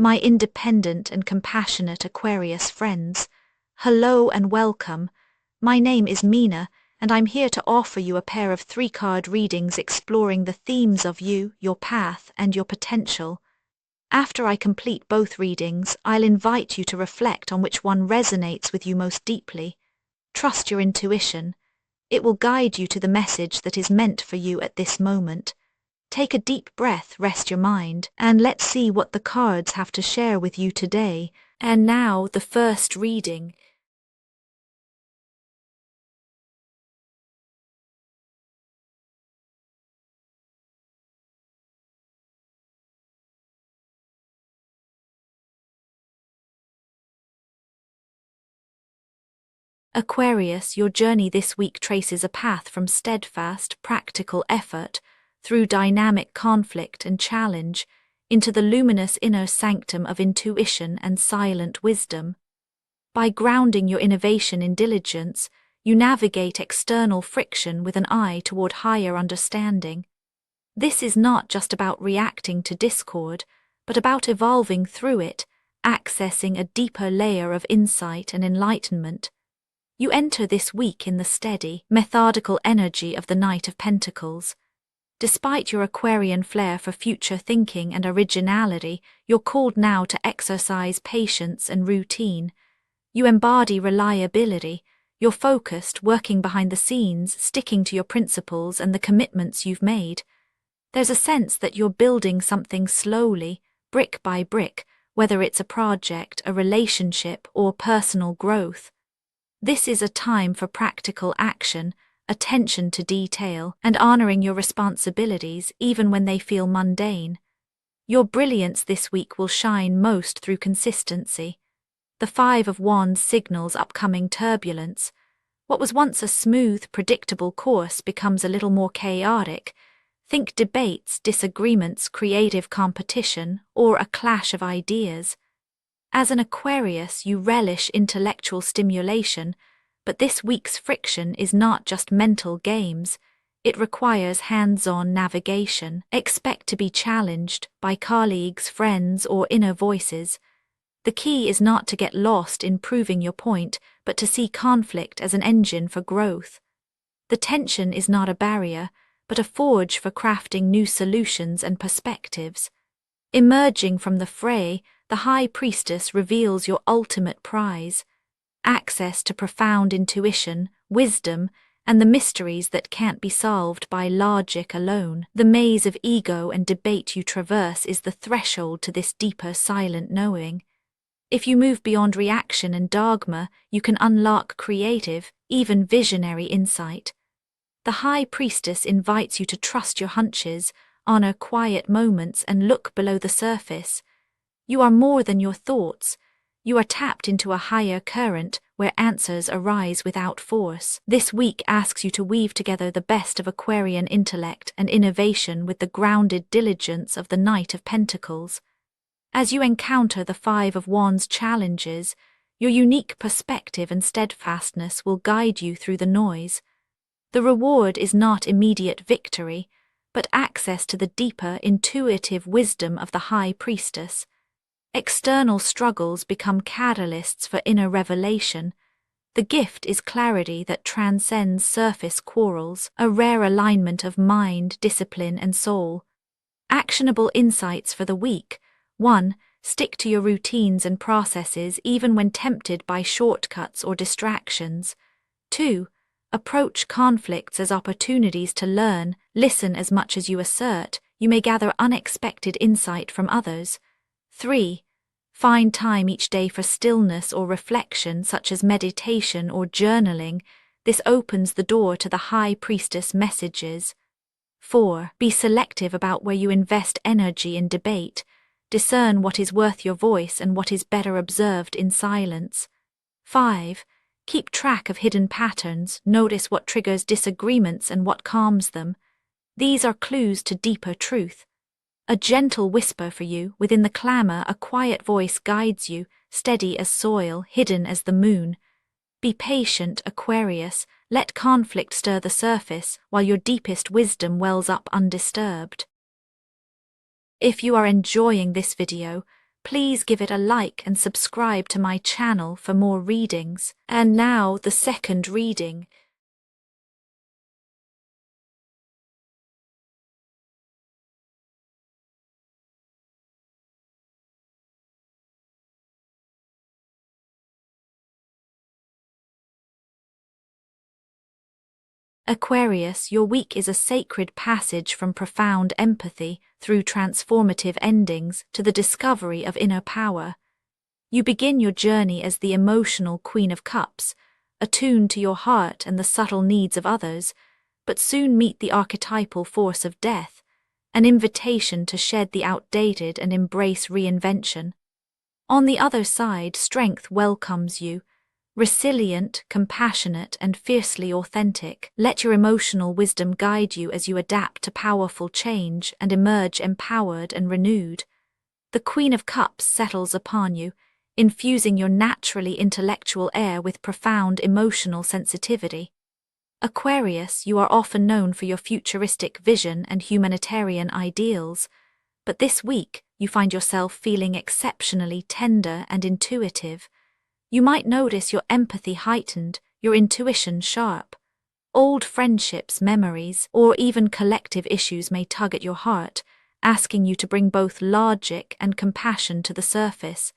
My independent and compassionate Aquarius friends, hello and welcome. My name is Mina, and I'm here to offer you a pair of 3-card readings exploring the themes of you, your path, and your potential. After I complete both readings, I'll invite you to reflect on which one resonates with you most deeply. Trust your intuition. It will guide you to the message that is meant for you at this moment. Take a deep breath, rest your mind, and let's see what the cards have to share with you today. And now, the first reading. Aquarius, your journey this week traces a path from steadfast, practical effort through dynamic conflict and challenge into the luminous inner sanctum of intuition and silent wisdom. By grounding your innovation in diligence, you navigate external friction with an eye toward higher understanding. This is not just about reacting to discord, but about evolving through it, accessing a deeper layer of insight and enlightenment. You enter this week in the steady, methodical energy of the Knight of Pentacles. Despite your Aquarian flair for future thinking and originality, you're called now to exercise patience and routine. You embody reliability. You're focused, working behind the scenes, sticking to your principles and the commitments you've made. There's a sense that you're building something slowly, brick by brick, whether it's a project, a relationship, or personal growth. This is a time for practical action, attention to detail, and honoring your responsibilities even when they feel mundane. Your brilliance this week will shine most through consistency. The 5 of Wands signals upcoming turbulence. What was once a smooth, predictable course becomes a little more chaotic. Think debates, disagreements, creative competition, or a clash of ideas. As an Aquarius, you relish intellectual stimulation, but this week's friction is not just mental games. It requires hands-on navigation. Expect to be challenged by colleagues, friends, or inner voices. The key is not to get lost in proving your point, but to see conflict as an engine for growth. The tension is not a barrier, but a forge for crafting new solutions and perspectives. Emerging from the fray, the High Priestess reveals your ultimate prize: access to profound intuition, wisdom, and the mysteries that can't be solved by logic alone. The maze of ego and debate you traverse is the threshold to this deeper, silent knowing. If you move beyond reaction and dogma, you can unlock creative, even visionary insight. The High Priestess invites you to trust your hunches, honor quiet moments, and look below the surface. You are more than your thoughts. You are tapped into a higher current where answers arise without force. This week asks you to weave together the best of Aquarian intellect and innovation with the grounded diligence of the Knight of Pentacles. As you encounter the 5 of Wands challenges, your unique perspective and steadfastness will guide you through the noise. The reward is not immediate victory, but access to the deeper, intuitive wisdom of the High Priestess. External struggles become catalysts for inner revelation. The gift is clarity that transcends surface quarrels, a rare alignment of mind, discipline, and soul. Actionable insights for the week. 1. Stick to your routines and processes even when tempted by shortcuts or distractions. 2. Approach conflicts as opportunities to learn. Listen as much as you assert. You may gather unexpected insight from others. 3. Find time each day for stillness or reflection, such as meditation or journaling. This opens the door to the High Priestess messages. 4. Be selective about where you invest energy in debate. Discern what is worth your voice and what is better observed in silence. 5. Keep track of hidden patterns. Notice what triggers disagreements and what calms them. These are clues to deeper truth. A gentle whisper for you. Within the clamor, a quiet voice guides you, steady as soil, hidden as the moon. Be patient, Aquarius. Let conflict stir the surface, while your deepest wisdom wells up undisturbed. If you are enjoying this video, Please give it a like and subscribe to my channel for more readings. And now the second reading. Aquarius, your week is a sacred passage from profound empathy through transformative endings to the discovery of inner power. You begin your journey as the emotional Queen of Cups, attuned to your heart and the subtle needs of others, but soon meet the archetypal force of death, an invitation to shed the outdated and embrace reinvention. On the other side, strength welcomes you. Resilient, compassionate, and fiercely authentic, let your emotional wisdom guide you as you adapt to powerful change and emerge empowered and renewed. The Queen of Cups settles upon you, infusing your naturally intellectual air with profound emotional sensitivity. Aquarius, you are often known for your futuristic vision and humanitarian ideals, but this week you find yourself feeling exceptionally tender and intuitive. You might notice your empathy heightened, your intuition sharp. Old friendships, memories, or even collective issues may tug at your heart, asking you to bring both logic and compassion to the surface.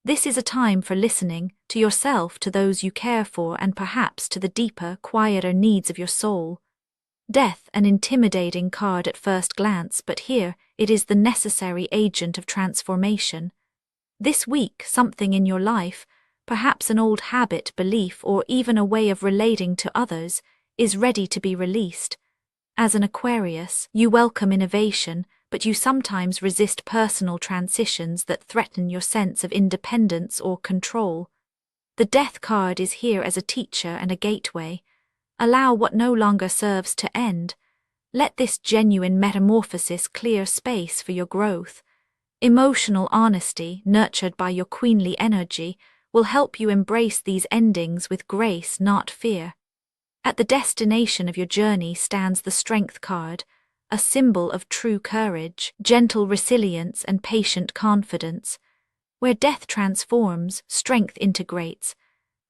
This is a time for listening to yourself, to those you care for, and perhaps to the deeper, quieter needs of your soul. Death, an intimidating card at first glance, but here it is the necessary agent of transformation. This week, something in your life, perhaps an old habit, belief, or even a way of relating to others, is ready to be released. As an Aquarius, you welcome innovation, but you sometimes resist personal transitions that threaten your sense of independence or control. The Death card is here as a teacher and a gateway. Allow what no longer serves to end. Let this genuine metamorphosis clear space for your growth. Emotional honesty, nurtured by your queenly energy, will help you embrace these endings with grace, not fear. At the destination of your journey stands the Strength card, a symbol of true courage, gentle resilience, and patient confidence. Where death transforms, strength integrates.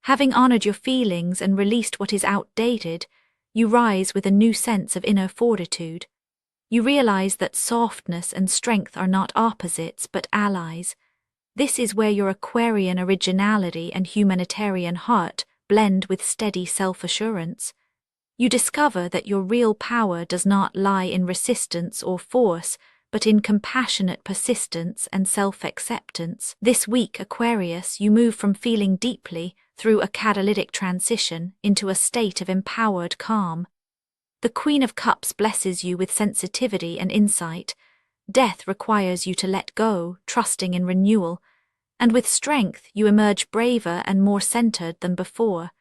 Having honored your feelings and released what is outdated, you rise with a new sense of inner fortitude. You realize that softness and strength are not opposites but allies. This is where your Aquarian originality and humanitarian heart blend with steady self-assurance. You discover that your real power does not lie in resistance or force, but in compassionate persistence and self-acceptance. This week, Aquarius, you move from feeling deeply through a catalytic transition into a state of empowered calm. The Queen of Cups blesses you with sensitivity and insight. Death requires you to let go, trusting in renewal, and with strength you emerge braver and more centered than before.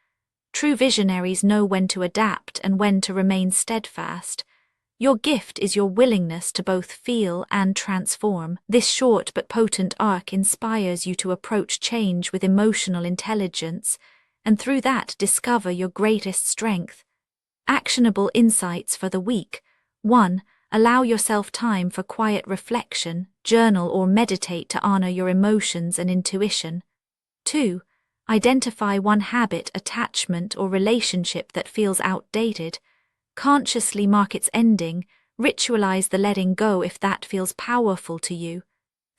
True visionaries know when to adapt and when to remain steadfast. Your gift is your willingness to both feel and transform. This short but potent arc inspires you to approach change with emotional intelligence, and through that discover your greatest strength. Actionable insights for the week. 1. Allow yourself time for quiet reflection, journal or meditate to honor your emotions and intuition. 2. Identify one habit, attachment, or relationship that feels outdated. Consciously mark its ending, ritualize the letting go if that feels powerful to you.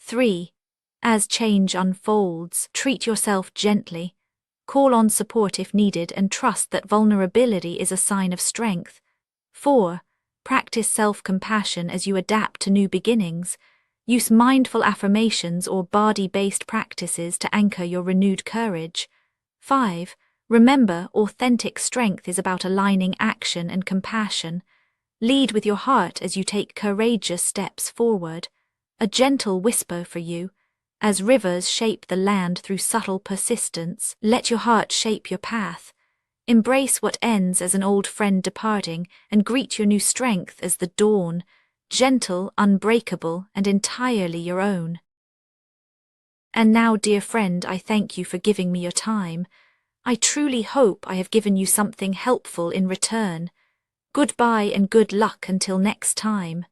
3. As change unfolds, treat yourself gently. Call on support if needed and trust that vulnerability is a sign of strength. 4. Practice self-compassion as you adapt to new beginnings. Use mindful affirmations or body-based practices to anchor your renewed courage. 5. Remember, authentic strength is about aligning action and compassion. Lead with your heart as you take courageous steps forward. A gentle whisper for you. As rivers shape the land through subtle persistence, let your heart shape your path. Embrace what ends as an old friend departing and greet your new strength as the dawn, gentle, unbreakable, and entirely your own. And now, dear friend, I thank you for giving me your time. I truly hope I have given you something helpful in return. Goodbye and good luck until next time.